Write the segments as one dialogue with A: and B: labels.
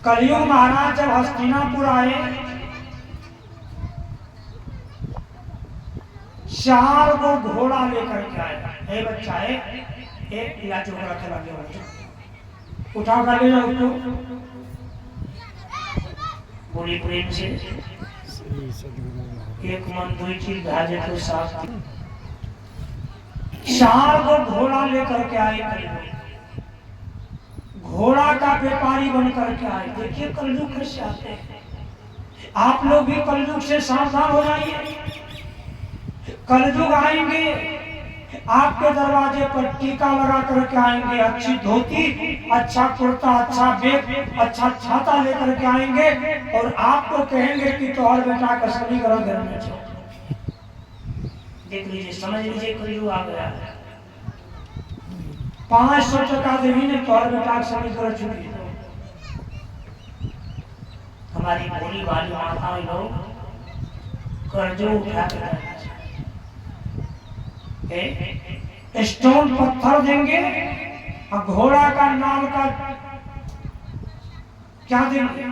A: कलयुग महाराज जब हस्तिनापुर आए, 4 गो घोड़ा लेकर के आए। हे बच्चा है, एक इलाज होकर के लगे बच्चा, उठा कर ले जाओ उसको बड़ी प्रेम से। एक मन दो चीज भाजे तो साफ। 4 गो घोड़ा लेकर के आए, घोड़ा का व्यापारी बन करके आए। देखिए कलयुग कैसे आते हैं। आप लोग भी कलयुग से सावधान हो जाइए। कलयुग आएंगे, आपके दरवाजे पर टीका लगा करके आएंगे, अच्छी धोती, अच्छा कुर्ता, अच्छा बैग, अच्छा छाता लेकर के आएंगे और आपको कहेंगे कि तो और बेटा का सभी घर में जाओ। देख लीजिए, समझ लीजिए कलयुग आ गया है। 500 टका देवी ने तो और बेटा का सभी घर चुकी। हमारी भोली वाली माताएं लोग कर्जों उठा के स्टोन पत्थर देंगे और घोड़ा का नाल का क्या देंगे,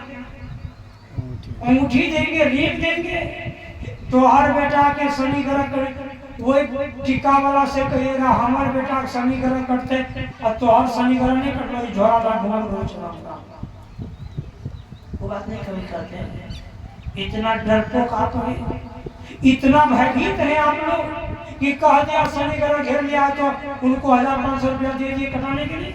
A: अंगूठी देंगे, रीप देंगे। तो हर बेटा के शनि ग्रह वही टीका वाला से कहिएगा हमारे बेटा शनि ग्रह करते और तो हर शनि ग्रह नहीं कटना, झोरा था घुमा चलाऊंगा। वो बात नहीं कभी करते हैं। इतना डरपोक आप हैं, इतना भयभीत है आप लोग कि कह दिया शनि ग्रह घेर लिया तो उनको 1500 रुपया दे दिए कटाने के लिए।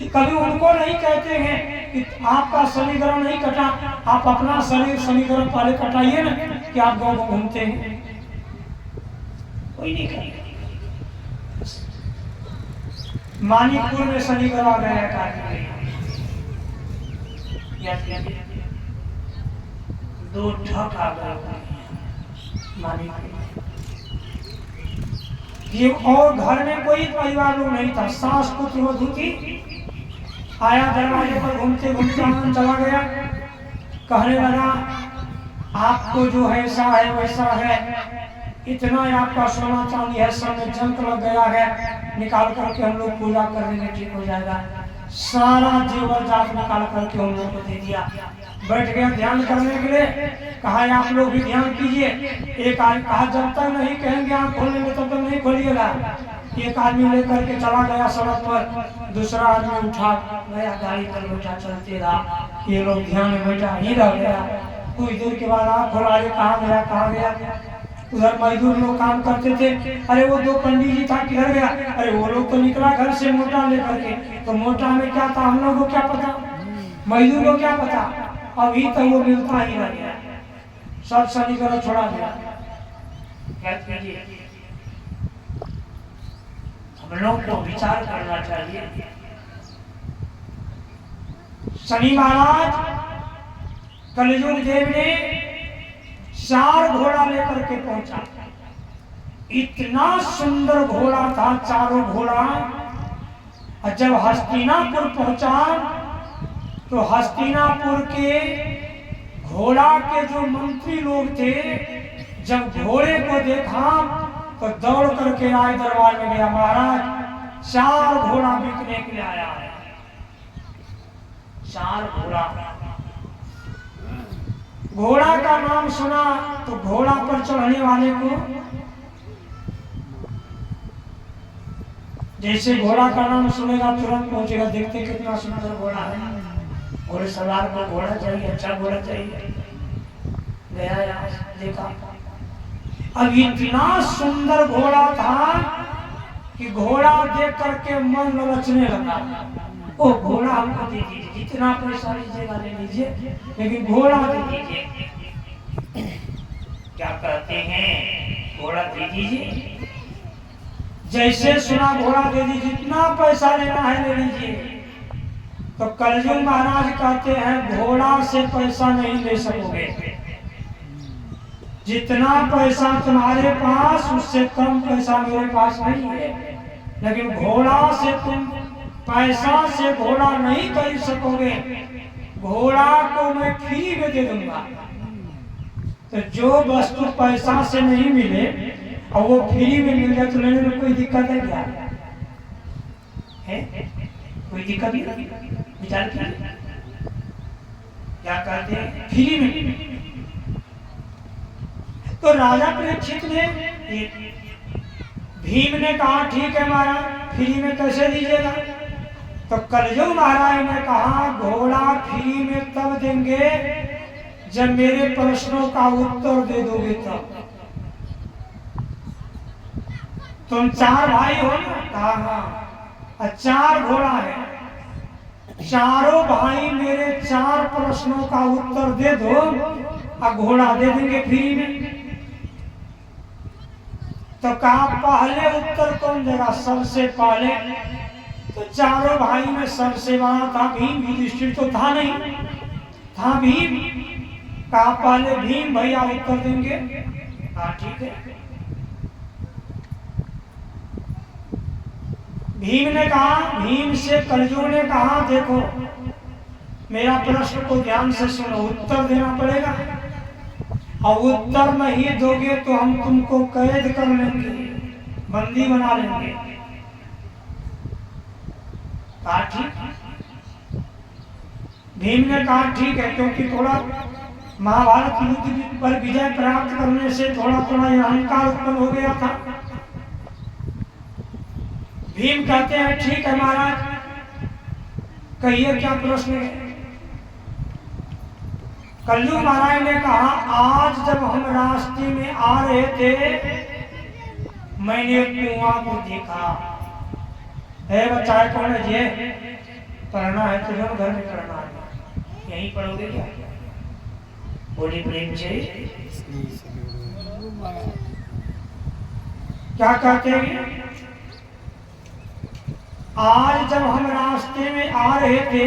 A: कभी उनको नहीं कहते हैं कि आपका शनि ग्रह नहीं कटा, आप अपना शरीर शनि ग्रह पहले कटाइए ना कि आप गाँव को घूमते हैं। कोई नहीं करेगा। मानिकपुर में शनि ग्रह आ गया, 2 ठक आ गए मानिकपुर। ये और घर में कोई परिवार लोग नहीं था, सास पुत्र वधू थी। आया दरवाजे पर घूमते घूमते आनंद चला गया, कहने लगा आपको जो है ऐसा है वैसा है, इतना आपका सोना चांदी है, सब में जंक लग गया है, निकाल करके हम लोग पूजा करने में ठीक हो जाएगा। सारा जेवर जात निकाल करके हम लोग को दे दिया। बैठ गया ध्यान करने के लिए, कहा आप लोग भी ध्यान कीजिए। एक आदमी कहा जब तक नहीं कहेंगे आँख खोलने में तब तक नहीं खोलिएगा। एक आदमी लेकर के चला गया सड़क पर, दूसरा आदमी उठा गया, गाड़ी पर बैठा चलते रहा। ये लोग ध्यान में बैठा ही रह गया। कुछ देर के बाद आँख खोला, कहाँ गया कहाँ गया। उधर मजदूर लोग काम करते थे, अरे वो 2 पंडित जी था किधर गया, अरे वो लोग तो निकला घर से मोटा लेकर के। तो मोटा में क्या था हम लोग को क्या पता, मजदूर को क्या पता, अभी तक वो मिलता ही रह गया। सब शनि ग्रह छोड़ा गया। हम लोग को विचार करना चाहिए। शनि महाराज कलयुग देव ने 4 घोड़ा लेकर के पहुंचा। इतना सुंदर घोड़ा था, 4 घोड़ा। और जब हस्तिनापुर पहुंचा तो हस्तिनापुर के घोड़ा के जो मंत्री लोग थे, जब घोड़े को देखा तो दौड़ करके आए, दरबार में गया, महाराज 4 घोड़ा बिकने के लिए आया है। 4 घोड़ा। घोड़ा का नाम सुना तो घोड़ा पर चढ़ने वाले को जैसे घोड़ा का नाम सुनेगा तुरंत पहुंचेगा। देखते कितना सुंदर घोड़ा है, घोड़े सवार को घोड़ा चाहिए, अच्छा घोड़ा चाहिए। गया देखा, अब इतना सुंदर घोड़ा था कि घोड़ा देख करके मन ललचने लगा। ओ घोड़ा हमको दे दीजिए, जितना पैसा लीजिएगा ले लीजिए, लेकिन घोड़ा दे दीजिए। क्या कहते हैं, घोड़ा दे दीजिए। जैसे सुना घोड़ा दे दीजिए, जितना पैसा लेना है ले लीजिए। तो कलयुग महाराज कहते हैं घोड़ा से पैसा नहीं ले सकोगे, जितना पैसा तुम्हारे पास उससे कम पैसा मेरे पास नहीं है। लेकिन घोड़ा से तुम पैसा से घोड़ा नहीं खरीद सकोगे, घोड़ा को मैं फ्री में दे दूंगा। तो जो वस्तु पैसा से नहीं मिले और वो फ्री में मिल जाए तो लेने में कोई दिक्कत है क्या? है, कोई दिक्कत नहीं, विचार कीजिए क्या कहते हैं फ्री में। तो राजा परीक्षित ने, भीम ने कहा ठीक है महाराज फ्री में कैसे दीजिएगा? तो कलयुग महाराज ने कहा घोड़ा फ्री में तब देंगे जब मेरे प्रश्नों का उत्तर दे दोगे तब। तुम 4 भाई हो ना? कहा हाँ। 4 घोड़ा है, चारों भाई मेरे 4 प्रश्नों का उत्तर दे दो और घोड़ा दे देंगे फ्री में। तो कहा पहले उत्तर कौन देगा? सबसे पहले। तो चारों भाई में सबसे बड़ा था भीम, युधिष्ठिर तो था नहीं, था भीम। कहा पहले भीम भैया उत्तर देंगे। कहा ठीक है। भीम ने कहा, भीम से कलयुग ने कहा देखो मेरा प्रश्न को ध्यान से सुनो, उत्तर देना पड़ेगा और उत्तर नहीं दोगे तो हम तुमको कैद कर लेंगे, बंदी बना लेंगे। कहा ठीक। भीम ने कहा ठीक है, क्योंकि थोड़ा महाभारत युद्ध पर विजय प्राप्त करने से थोड़ा थोड़ा अहंकार उत्पन्न हो गया था। भीम कहते हैं ठीक है महाराज, कहिए क्या प्रश्न है? कलयुग महाराज ने कहा आज जब हम रास्ते में आ रहे थे मैंने कुआं को देखा। है बच्चा कौन है जी? पढ़ना है तुझे घर में पढ़ना है, यहीं पढ़ोगे क्या? बोली प्रेम से क्या कहते हैं? आज जब हम रास्ते में आ रहे थे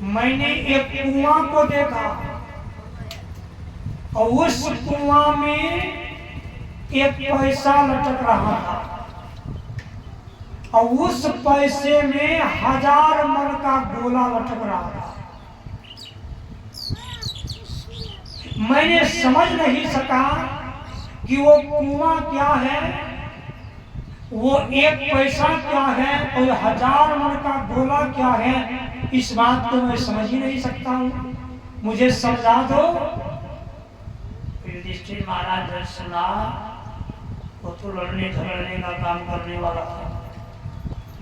A: मैंने एक कुआं को देखा और उस कुआं में एक पैसा लटक रहा था और उस पैसे में 1000 मन का गोला लटक रहा था। मैंने समझ नहीं सका कि वो कुआं क्या है, वो एक पैसा क्या है और 1000 मन का गोला क्या है। इस बात को मैं समझ ही नहीं सकता हूँ, मुझे समझा दो। युधिष्ठिर महाराज ने सुना, वो तो लड़ने झगड़ने का काम करने वाला था।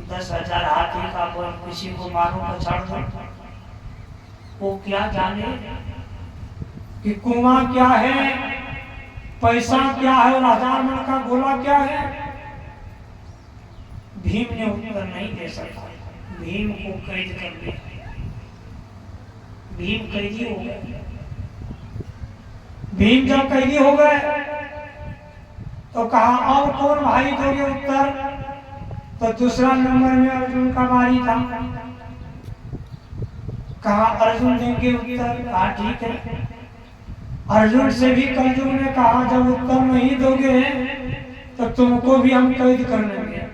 A: 10,000 हाथी का बल, किसी को मारो पछाड़ दो, वो क्या जाने कि कुआं क्या है, पैसा क्या है और 1000 मन का गोला क्या है। भीम ने उत्तर नहीं दे सका, भीम को कैद कर लिया, भीम कैदी हो गए। भीम जब कैदी हो गए तो कहा अब कौन भाई दोगे उत्तर? तो दूसरा नंबर में अर्जुन का बारी था। कहा अर्जुन देंगे उत्तर। कहा ठीक है। अर्जुन से भी कलयुग ने कहा जब उत्तर नहीं दोगे तो तुमको भी हम कैद कर लेंगे।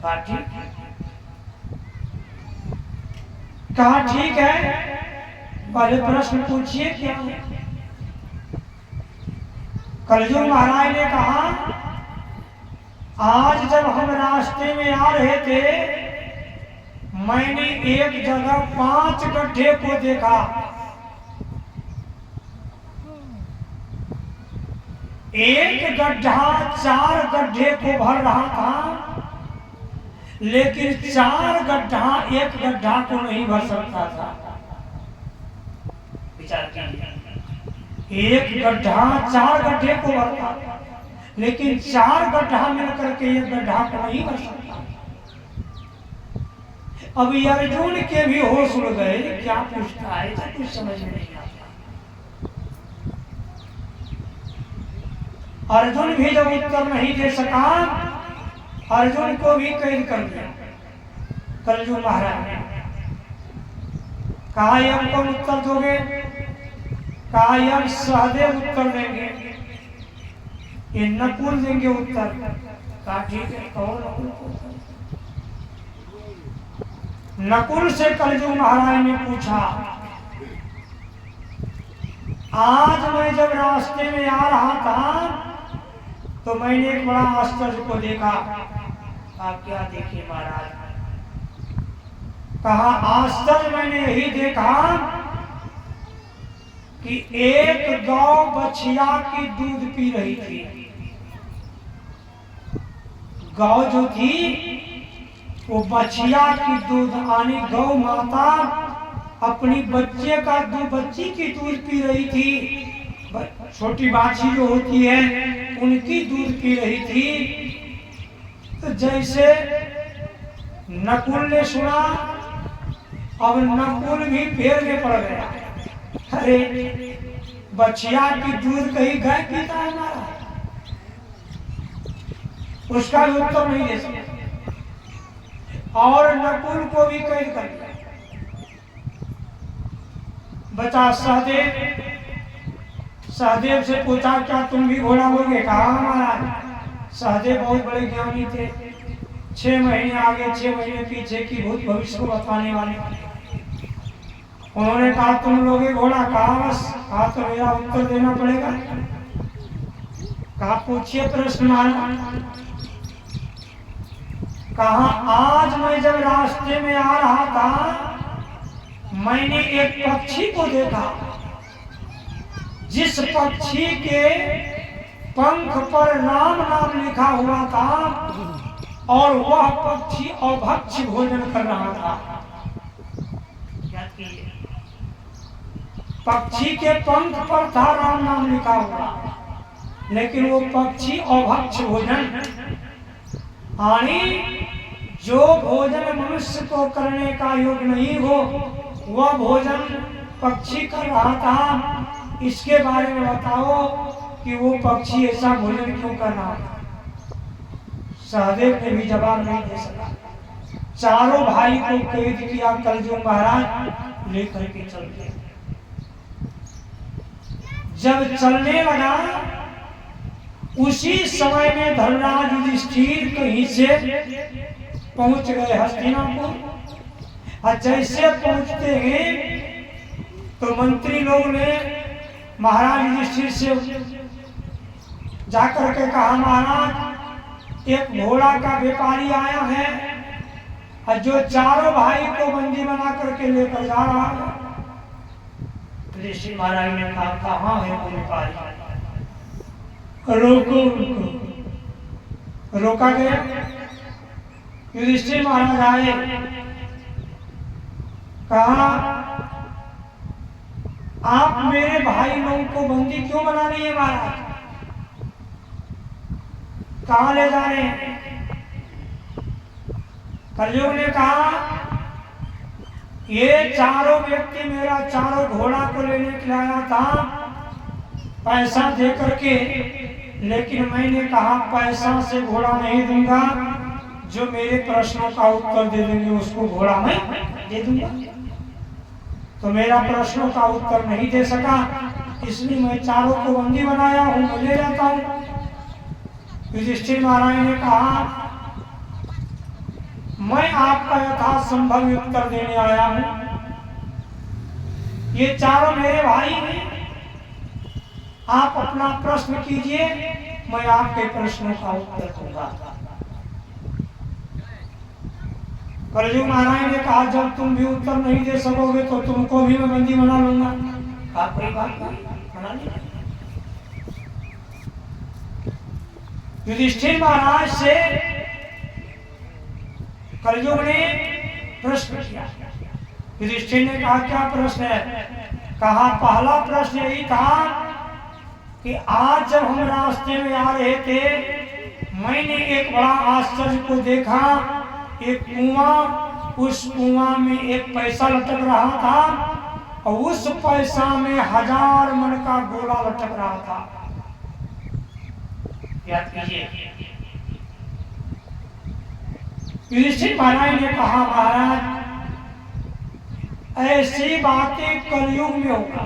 A: कहा ठीक है, पहले प्रश्न पूछिए क्या? कलयुग महाराज ने कहा आज जब हम रास्ते में आ रहे थे मैंने एक जगह 5 गड्ढे को देखा। एक गड्ढा 4 गड्ढे को भर रहा था, लेकिन 4 गड्ढा एक गड्ढा को नहीं भर सकता था। विचार कीजिए, एक गड्ढा 4 गड्ढे को भरता, लेकिन 4 गड्ढा मिलकर के एक गड्ढा को नहीं भर सकता। अभी अर्जुन के भी होश उड़ गए, क्या पूछता है तो कुछ समझ में नहीं आता। अर्जुन भी जब उत्तर नहीं दे सका, अर्जुन को भी कैद कर दिया कलयुग महाराज ने। कहा यम कौन उत्तर दोगे? कहा यम सहदेव उत्तर देंगे, ये नकुल देंगे उत्तर। कहा ठीक है, कहो नकुल से कलयुग महाराज ने पूछा आज मैं जब रास्ते में आ रहा था तो मैंने एक बड़ा आश्चर्य को देखा। आप क्या देखे महाराज? कहा आश्चर्य मैंने यही देखा कि एक गौ बछिया की दूध पी रही थी। गौ जो थी वो बछिया की दूध आनी, गौ माता अपनी बच्चे का दूध, बच्ची की दूध पी रही थी। छोटी बाछी जो होती है उनकी दूध पी रही थी। तो जैसे नकुल ने सुना, अब नकुल भी फेर में पड़ गया। अरे बछिया की दूध कहीं गाय पीता है हमारा? उसका भी उत्तर नहीं दे सकता और नकुल को भी कैद कर दिया। बचा सहदेव। सहदेव से पूछा क्या तुम भी घोड़ा लोगे? कहा महाराज। सहदेव बहुत बड़े ज्ञानी थे, 6 महीने आगे 6 महीने पीछे की भूत भविष्य को बताने वाले। उन्होंने कहा तुम लोगे घोड़ा? कहा बस। कहा तो मेरा उत्तर देना पड़ेगा। कहा पूछिए प्रश्न महाराज। कहा आज मैं जब रास्ते में आ रहा था मैंने एक पक्षी को देखा, जिस पक्षी के पंख पर राम नाम लिखा हुआ था और वह पक्षी अभक्ष्य भोजन कर रहा था। पक्षी के पंख पर था राम नाम लिखा हुआ, लेकिन वो पक्षी अभक्ष्य भोजन, यानी जो भोजन मनुष्य को करने का योग नहीं हो वह भोजन पक्षी कर रहा था। इसके बारे में बताओ कि वो पक्षी ऐसा भोजन क्यों कर रहा था? सहदेव ने भी जवाब नहीं दे सका। चारों भाई को कैद किया। कलजुग महाराज लेकर के चल गए। जब चलने लगा उसी समय में धर्मराज युधिष्ठिर कहीं से पहुंच गए हस्तिनापुर। और जैसे पहुंचते हैं तो मंत्री लोग ने महाराज युधिष्ठिर से जाकर के कहा महाराज एक घोड़ा का व्यापारी आया है और जो चारों भाई को बंदी बना करके लेकर जा रहा है। ऋषि महाराज ने कहा कहाँ है वो व्यापारी? रोको उनको। रोका गया। युधिष्ठिर महाराज आए, कहा आप मेरे भाई लोगों को बंदी क्यों बना रही है महाराज? कहाँ ले जा रहे हैं? कलयुग ने कहा ये चारों व्यक्ति मेरा चारों घोड़ा को लेने के लिए आया था पैसा दे करके, लेकिन मैंने कहा पैसा से घोड़ा नहीं दूंगा, जो मेरे प्रश्नों का उत्तर दे देंगे उसको घोड़ा मैं दे दूंगा। तो मेरा प्रश्नों का उत्तर नहीं दे सका, इसलिए मैं चारों को बंदी बनाया हूं, मैं ले जाता हूं। युधिष्ठिर महाराज ने कहा मैं आपका यथासंभव उत्तर देने आया हूं। ये चारों मेरे भाई हैं, आप अपना प्रश्न कीजिए, मैं आपके प्रश्नों का उत्तर दूंगा। कलयुग महाराज ने कहा जब तुम भी उत्तर नहीं दे सकोगे तो तुमको भी मैं बंदी बना लूंगा। आप कोई बात नहीं बना ली। युधिष्ठिर महाराज से कलयुग ने प्रश्न किया। युधिष्ठिर ने कहा क्या प्रश्न है? कहा पहला प्रश्न यही था कि आज जब हम रास्ते में आ रहे थे मैंने एक बड़ा आश्चर्य को देखा। एक कुआं, उस कुआं में एक पैसा लटक रहा था और उस पैसा में 1000 मन का गोला लटक रहा था। याद कीजिए। युधिष्ठिर महाराज ने कहा महाराज ऐसी बातें कलयुग में होगा।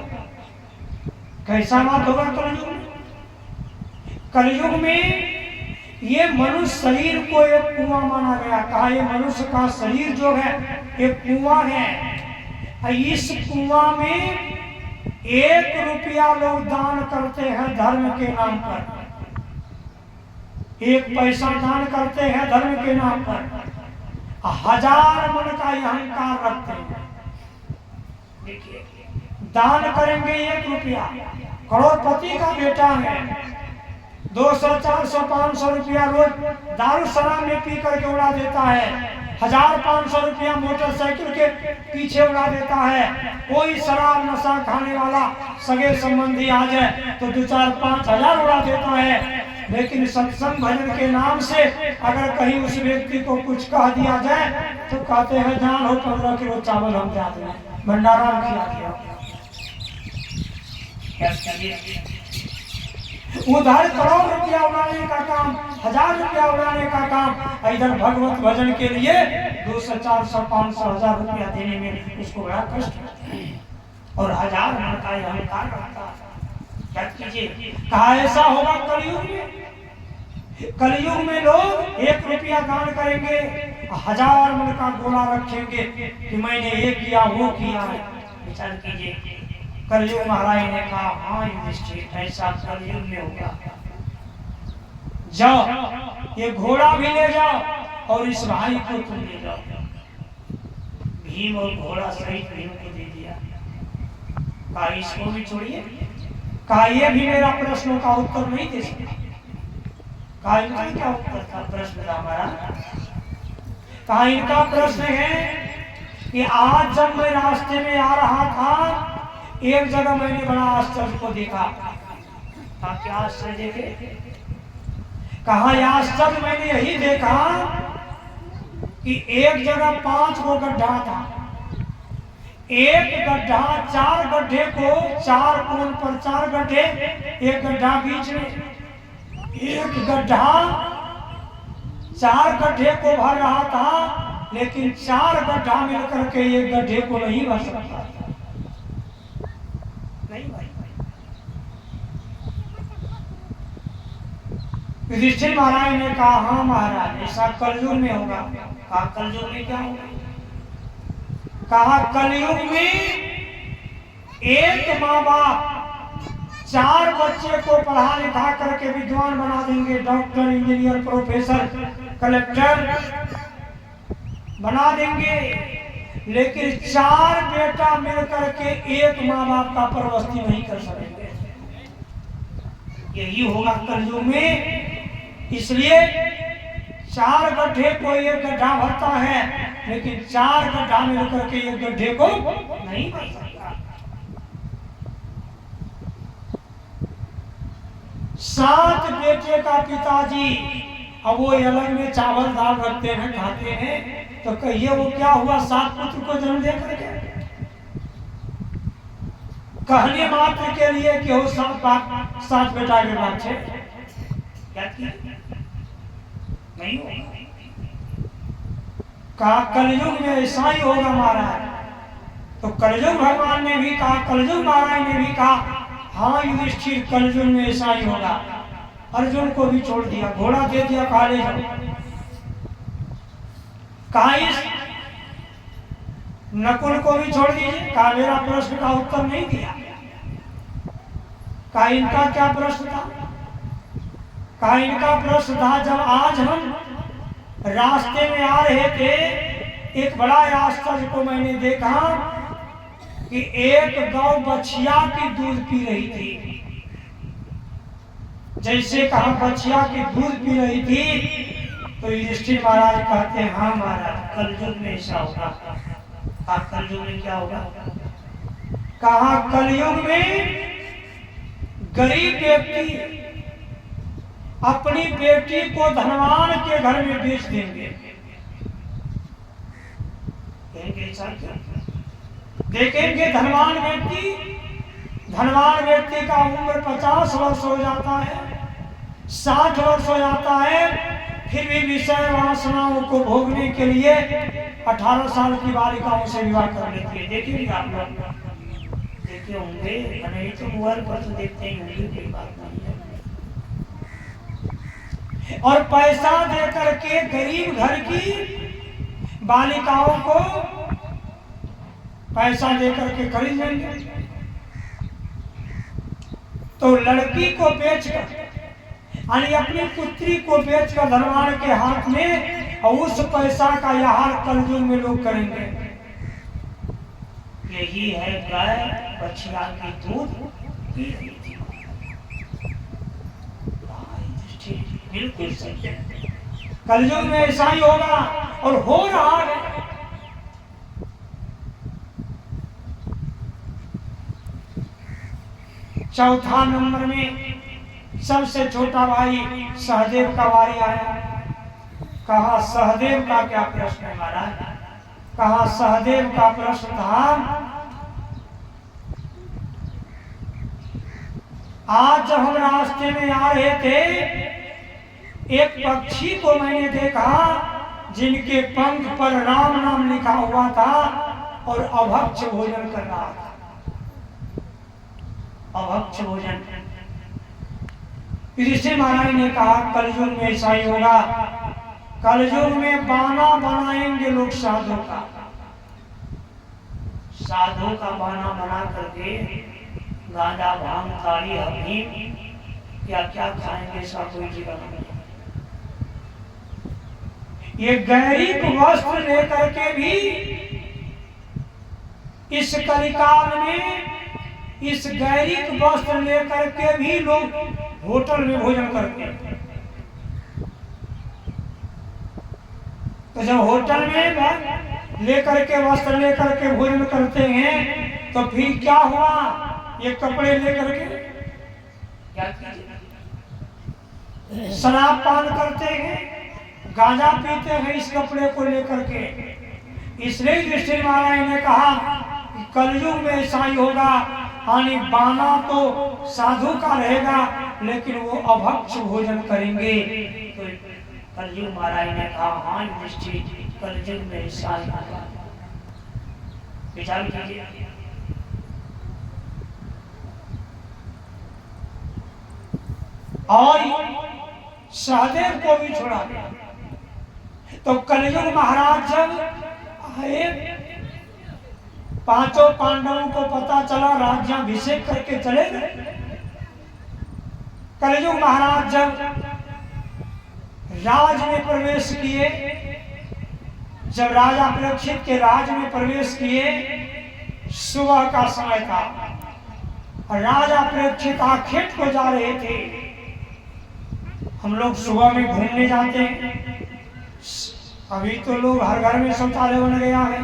A: कैसा बात होगा कलयुग में? कलयुग में ये मनुष्य शरीर को एक कुआं माना गया। कहा ये मनुष्य का शरीर जो है एक कुआं है। इस कुआं में 1 रुपया लोग दान करते हैं धर्म के नाम पर। एक पैसा दान करते हैं धर्म के नाम पर, 1000 मन का अहंकार रखते हैं। देखिए, दान करेंगे 1 रुपया, करोड़पति का बेटा है, 200, 400, 500 रुपया रोज दारू शराब में पी करके उड़ा देता है, 1500 रुपया मोटरसाइकिल के पीछे उड़ा देता है। कोई शराब नशा खाने वाला सगे संबंधी आ जाए तो 2-4-5 हजार उड़ा देता है। लेकिन सत्संग भजन के नाम से अगर कहीं उस व्यक्ति को कुछ कह दिया जाए तो कहते हैं जान हो 15 किलो चावल हम जाते हैं, भंडारा किया दिया। उधर करोड़ रुपया उड़ाने का काम, 1000 रुपया उड़ाने का काम, इधर भगवत भजन के लिए 200, 400, 500, 1000 रुपया देने में उसको बड़ा कष्ट और 1000 मन का अहंकार रखता है। क्या कीजिए, कहा ऐसा होगा कलयुग में। कलयुग में लोग 1 रुपया दान करेंगे, 1000 मन का गोला रखेंगे कि मैंने ये किया वो किया। विचार कीजिए, कलयुग महाराज ने कहा हाँ युधिष्ठिर ऐसा कलयुग में होगा। जाओ ये घोड़ा भी ले जाओ और इस भाई को तुम ले जाओ। भीम और घोड़ा सहित भीम को दे दिया। कहा इसको भी छोड़िए, कहा ये भी मेरा प्रश्नों का उत्तर नहीं दे सकता। कहा इनका क्या उत्तर था, प्रश्न था हमारा। कहा इनका प्रश्न है कि आज जब मैं रास्ते में आ रहा था एक जगह मैंने बड़ा आश्चर्य को देखा। कहा क्या आश्चर्य देखे? कहा आश्चर्य मैंने यही देखा कि एक जगह 5 गो गड्ढा था, एक गड्ढा 4 गड्ढे को 4 कोण पर 4 गड्ढे, एक गड्ढा बीच में, एक गड्ढा 4 गड्ढे को भर रहा था, लेकिन 4 गड्ढा मिलकर के एक गड्ढे को नहीं भर सकता। नहीं भाई, युधिष्ठिर महाराज ने कहा हाँ महाराज ऐसा कलयुग में होगा। कहा कलयुग में क्या होगा? कहा कलयुग में एक माँ बाप 4 बच्चे को पढ़ा लिखा करके विद्वान बना देंगे, डॉक्टर, इंजीनियर, प्रोफेसर, कलेक्टर बना देंगे, लेकिन 4 बेटा मिलकर के एक माँ बाप का परवस्ती नहीं कर सकेंगे। यही होगा कलयुग में। इसलिए 4 गड्ढे को एक गड्ढा भरता है, लेकिन 4 गड्ढा मिलकर के एक गड्ढे को नहीं भर सकता। 7 बेटे का पिताजी, अब वो अलग में चावल दाल रखते हैं खाते हैं, तो कहिए वो क्या हुआ 7 पुत्र को जन्म दे करके? कहने मात्र के लिए कि हो 7 बेटा के बात है, क्या किया? नहीं होगा। कहा कलयुग में ऐसा ही होगा महाराज। तो कलयुग भगवान ने भी कहा, कलयुग महाराज ने भी कहा हाँ युधिष्ठिर कलयुग में ऐसा ही होगा। अर्जुन को भी छोड़ दिया, घोड़ा दे दिया, कहा ले जाओ। कहा इस नकुल को भी छोड़ दीजिए, कहा मेरा प्रश्न का उत्तर नहीं दिया। कहा इनका क्या प्रश्न था? कहा इनका प्रश्न था जब आज हम रास्ते में आ रहे थे, एक बड़ा आश्चर्य को मैंने देखा कि एक गौ बछिया की दूध पी रही थी। जैसे कहा बछिया की दूध पी रही थी, तो युधिष्ठिर महाराज कहते हैं हाँ महाराज कलयुग में ऐसा होगा। कहा कलयुग में क्या होगा? कहा कलयुग में गरीब व्यक्ति अपनी बेटी को धनवान के घर में बेच देंगे। देखेंगे धनवान व्यक्ति का उम्र 50 वर्ष हो जाता है, 60 वर्ष हो जाता है, फिर भी विषय वासनाओं को भोगने के लिए 18 साल की बालिकाओं से विवाह कर लेती है। देखिए आप लोग देखे होंगे, नहीं तो मोबाइल पर तो देखते ही होंगे, कोई बात नहीं है। और पैसा दे करके गरीब घर की बालिकाओं को पैसा दे करके खरीद लेंगे। तो लड़की को बेचकर यानी अपनी पुत्री को बेचकर धनवान के हाथ में, और उस पैसा का आहार कलयुग में लोग करेंगे। यही है गाय बछिया की दूध पी रही थी। बिल्कुल सही, कलयुग में ऐसा ही होगा और हो रहा है। चौथा नंबर में सबसे छोटा भाई सहदेव का बारी आया। कहा सहदेव का क्या प्रश्न है महाराज? कहा सहदेव का प्रश्न था, आज जब हम रास्ते में आ रहे थे, एक पक्षी को मैंने देखा जिनके पंख पर राम नाम लिखा हुआ था और अभक्ष भोजन कर रहा था। अभक्ष भोजन। ऋषि महाराज ने कहा कलयुग में ऐसा ही होगा। कलयुग में बाना बनाएंगे लोग साधु का। साधु का बाना बना करके गांजा भांग ताड़ी अफीम क्या क्या खाएंगे साधु जीवन में। ये गैरिक वस्त्र लेकर के भी इस कलिकाल में, इस गैरिक वस्त्र लेकर के भी लोग होटल में भोजन करते हैं। तो जब होटल में लेकर के वस्त्र लेकर के भोजन करते हैं तो फिर क्या हुआ? ये कपड़े लेकर के क्या शराब पान करते हैं, गांजा पीते हैं इस कपड़े को लेकर के। इसलिए ऋषि महाराज ने कहा कि कलयुग में ऐसा ही होगा। यानी बाना तो साधु का रहेगा लेकिन वो अभक्ष भोजन करेंगे। तो कलयुग महाराज ने कहा हाँ निश्चित कलयुग में ऐसा ही होगा। विचार कीजिए। और सहदेव को भी छोड़ा गया। तो कलयुग महाराज जब आए, पांचों पांडवों को पता चला, राज्याभिषेक करके चले गए। कलयुग महाराज जब राज में प्रवेश किए, जब राजा परीक्षित के राज में प्रवेश किए, सुबह का समय था। राजा परीक्षित आखेट को जा रहे थे। हम लोग सुबह में घूमने जाते हैं। अभी तो लोग हर घर में शौचालय बन गया है,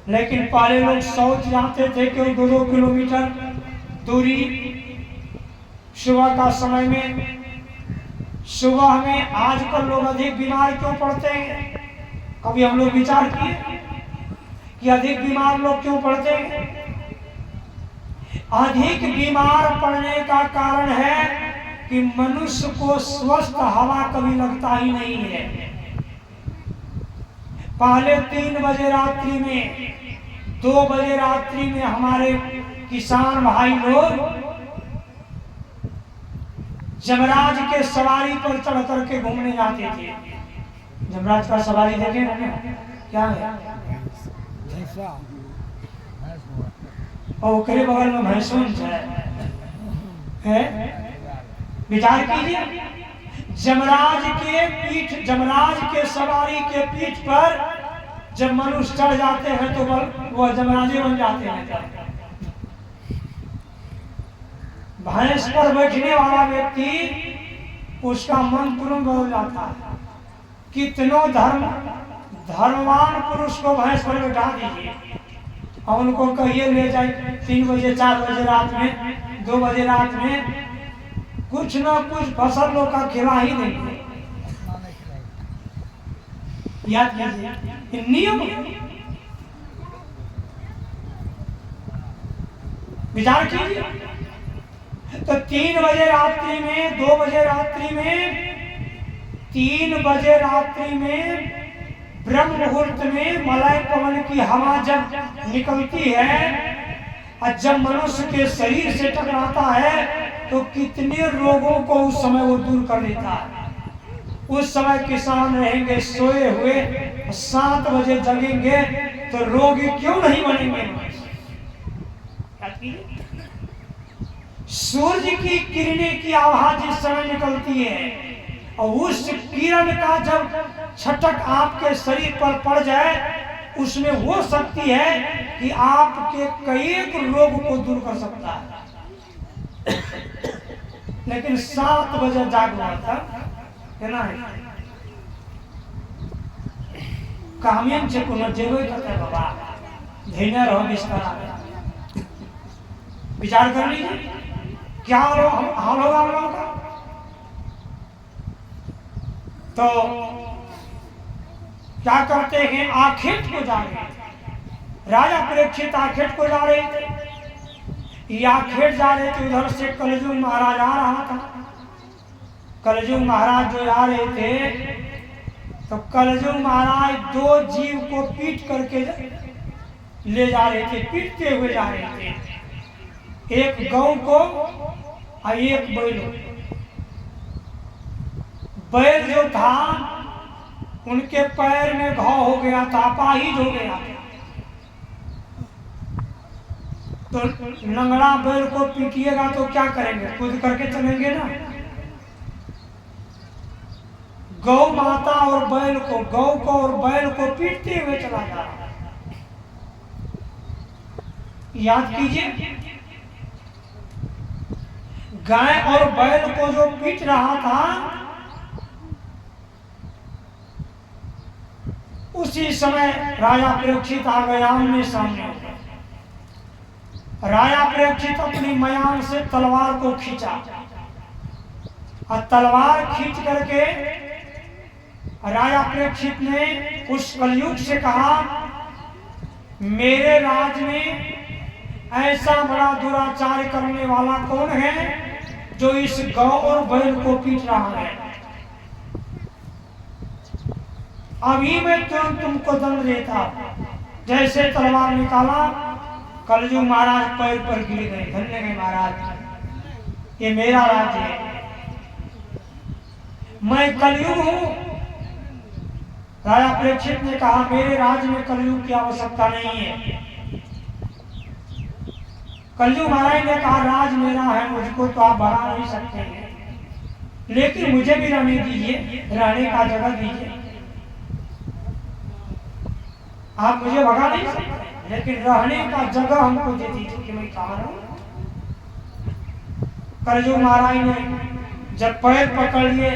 A: लेकिन पहले लोग शौच जाते थे कि 2-2 किलोमीटर दूरी। सुबह का समय में, सुबह में आजकल लोग अधिक बीमार क्यों पड़ते हैं? कभी हम लोग विचार किए कि अधिक बीमार लोग क्यों पड़ते हैं? अधिक बीमार पड़ने का कारण है कि मनुष्य को स्वस्थ हवा कभी लगता ही नहीं है। पहले 3 बजे रात्रि में, 2 बजे रात्रि में हमारे किसान भाई लोग जमराज के सवारी पर चढ़ करके घूमने जाते थे। जमराज का सवारी देखे ना, क्या है? और ओकरे बगल में भैंसुन है। विचार कीजिए, जमराज के सवारी के पीठ पर जब मनुष्य चढ़ जाते हैं तो वह जमराजे बन जाते हैं। भैंस पर बैठने वाला व्यक्ति, उसका मन तुरंत बदल जाता है। कितनों धर्मवान पुरुष को भैंस पर बैठा दीजिए और उनको कहिए ले जाए 3 बजे 4 बजे रात में, 2 बजे रात में, कुछ ना कुछ फसल लोग का खिला ही देंगे। याद कीजिए नियम। विचार कीजिए। तो 3 बजे रात्रि में, 2 बजे रात्रि में, 3 बजे रात्रि में ब्रह्म मुहूर्त में मलय पवन की हवा जब निकलती है और जब मनुष्य के शरीर से टकराता है तो कितने रोगों को उस समय वो दूर कर देता है। उस समय किसान रहेंगे सोए हुए, 7 बजे जगेंगे तो रोगी क्यों नहीं बनेंगे? सूर्य की किरणें की आवाज जिस समय निकलती है और उस किरण का जब छटक आपके शरीर पर पड़ जाए, उसमें वो शक्ति है कि आपके कई रोग को दूर कर सकता है। लेकिन 7 बजे जागना था है ना, कामियन से कोनो जेबे करते बाबा धैर्य रहो, बिस्तर विचार कर लीजिए क्या हाल होगा हम लोगों का। तो क्या करते हैं, आखेट को जा रहे थे राजा परीक्षित, आखेट को जा रहे थे। ये आखेट जा रहे थे, उधर से कलयुग महाराज आ रहा था। कलयुग महाराज जो आ रहे थे तो कलयुग महाराज 2 जीव को पीट करके ले जा रहे थे, पीटते हुए जा रहे थे, एक गौ को और एक बैल। बैल जो था उनके पैर में घाव हो गया था, अपाहिज हो गया था। तो लंगड़ा बैल को पीटिएगा तो क्या करेंगे, कूद करके चलेंगे ना। गौ माता और बैल को, गौ को और बैल को पीटते हुए चला जा रहा। याद कीजिए, गाय और बैल को जो पीट रहा था, उसी समय राजा परीक्षित आ गया आमने सामने। राजा परीक्षित अपनी मयान से तलवार को खींचा और तलवार खींच करके राजा परीक्षित ने उस कलयुग से कहा, मेरे राज में ऐसा बड़ा दुराचार करने वाला कौन है जो इस गौ और बैल को पीट रहा है। अभी मैं तुरंत तुमको दंड देता। जैसे तलवार निकाला, कलयुग महाराज पैर पर गिर गए, धन्य गए महाराज, ये मेरा राज्य है, मैं कलयुग हूं। राजा परीक्षित ने कहा, मेरे राज्य में कलयुग की आवश्यकता नहीं है। कलयुग महाराज ने कहा, राज मेरा है, मुझको तो आप भगा नहीं सकते हैं, लेकिन मुझे भी रहने दीजिए, रहने का जगह दीजिए। आप मुझे भगा नहीं सकते, लेकिन रहने का जगह हमको दे दीजिए कि मैं कहाँ रहूं। कलयुग महाराज ने जब पैर पकड़ लिए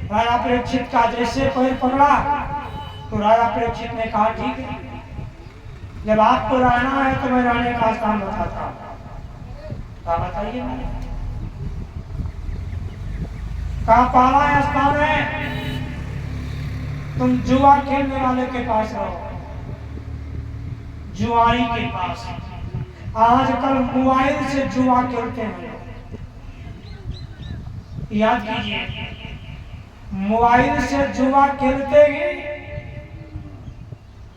A: राजा परीक्षित का, जैसे पैर पकड़ा तो राजा परीक्षित ने कहा, ठीक है, जब आपको रहना है तो मैं रहने का स्थान बताता हूँ। बताइए, कहा पहला स्थान है, तुम जुआ खेलने वाले के पास रहो, जुआरी के पास। आजकल मोबाइल से जुआ खेलते हैं, याद कीजिए, मोबाइल से जुआ खेलते हैं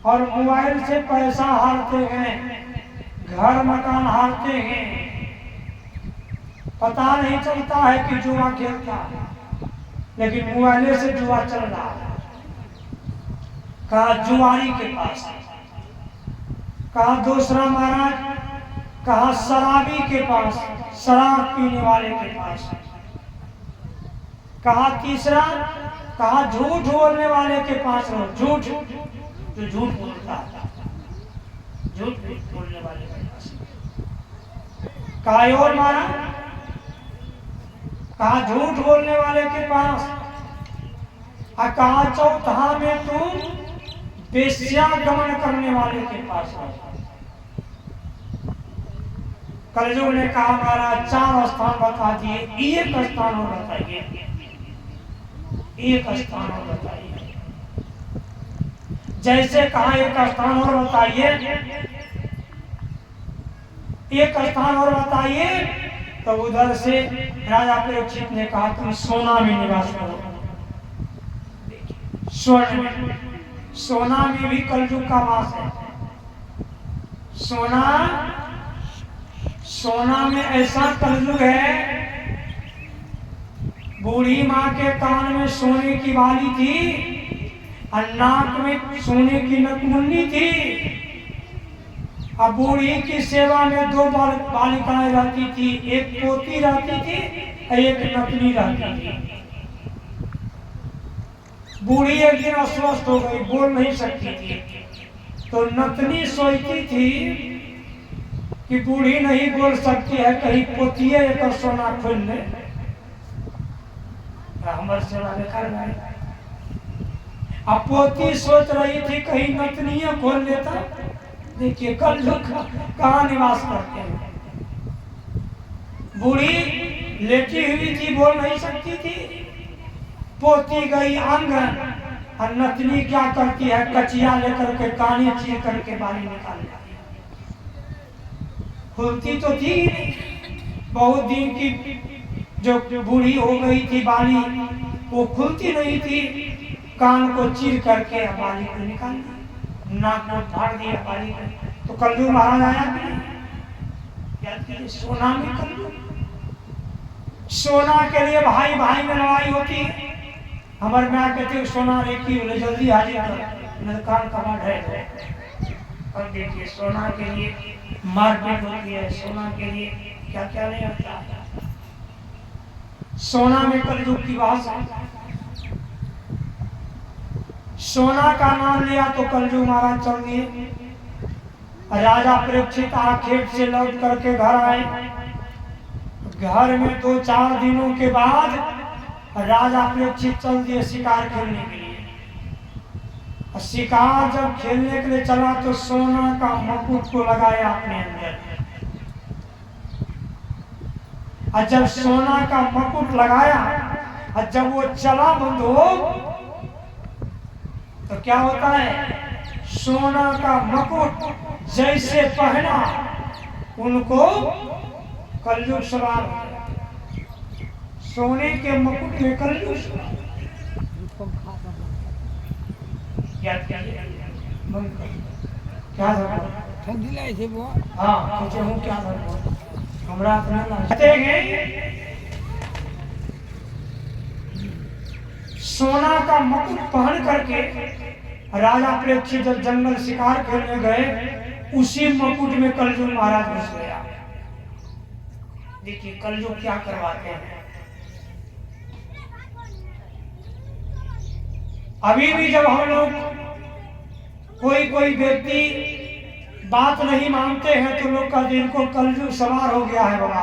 A: और मोबाइल से पैसा हारते हैं, घर मकान हारते हैं, पता नहीं चलता है कि जुआ खेलता है, लेकिन मोबाइल से जुआ चल रहा है। कहा जुआरी के पास, कहा दूसरा महाराज, कहा शराबी के पास, शराब पीने वाले के पास, कहा तीसरा, कहा झूठ बोलने वाले के पास रहो, झूठ जो झूठ बोलता है, झूठ बोलने वाले के पास। कहा और महाराज, कहा झूठ बोलने वाले के पास, और कहा चौथा में तुम वेश्यागमन करने वाले के पास रहो। कलयुग ने कहा, महाराज 4 स्थान बता दिए, एक स्थान और बताइए, एक स्थान और बताइए। जैसे कहा एक स्थान और बताइए, एक स्थान और बताइए, तो उधर से राजा परीक्षित ने कहा, तुम सोना में निवास करो। स्वर्ण में, सोना में भी कलयुग का वास है। सोना में ऐसा कलयुग है, बूढ़ी माँ के कान में सोने की बाली थी और नाक में सोने की नकमुन्नी थी। अब बूढ़ी की सेवा में दो बालिकाएं रहती थी, एक पोती रहती थी और एक नतनी रहती थी। बूढ़ी एक दिन अस्वस्थ हो गई, बोल नहीं सकती थी, तो नतनी सोचती थी कि बूढ़ी नहीं बोल सकती है, कहीं पोतिए एक सोना खोल ले, हमारे सेवा कर रहे। अब पोती सोच रही थी कहीं नतनिया खोल लेता। देखिए कल लोग कहाँ निवास करते हैं। बूढ़ी लेटी हुई थी, बोल नहीं सकती थी, पोती गई आंगन और नतनी क्या करती है, कचिया लेकर के काने चीर करके बाली निकाल लेती है। खुलती तो थी नहीं, बहुत दिन की जो बूढ़ी हो गई थी बाली, वो खुलती नहीं थी, कान को चीर करके बाली को निकाल दी, नाक को फाड़ दिया बाली को। तो कल्लू महाराज आया कि नहीं? सोना में कल्लू, सोना के लिए भाई भाई में लड़ाई होती है। हमारे माँ कहते सोना रेखी बोले जल्दी हाजिर कर, कान कमा ढह। अब देखिए सोना के लिए मारपीट होती है, सोना के लिए क्या क्या नहीं होता है। सोना में कलयुग की भाषा, सोना का नाम लिया तो कलयुग महाराज चल दिए। राजा परीक्षित खेत से लौट करके घर आए। घर में 2-4 दिनों के बाद राजा परीक्षित चल दिए शिकार खेलने के लिए। शिकार जब खेलने के लिए चला तो सोना का मुकुट को लगाया अपने अंदर, और जब सोना का मुकुट लगाया और जब वो चला बंदूक तो क्या होता है, सोना का मुकुट जैसे पहना उनको कलयुग सवार हो गया। सोने के मुकुट में कलयुग सवार। क्या
B: ठंडी लाई थे वो।
A: हाँ सोचे हूँ क्या हमरा अपना कहते हैं सोना का मुकुट पहन करके राजा परीक्षित जब जंगल शिकार खेलने गए, उसी मुकुट में कलयुग महाराज घुस गया। देखिए कलयुग क्या करवाते हैं। अभी भी जब हम लोग कोई व्यक्ति बात नहीं मानते हैं तो लोग का दिन को कलयुग सवार हो गया है बाबा।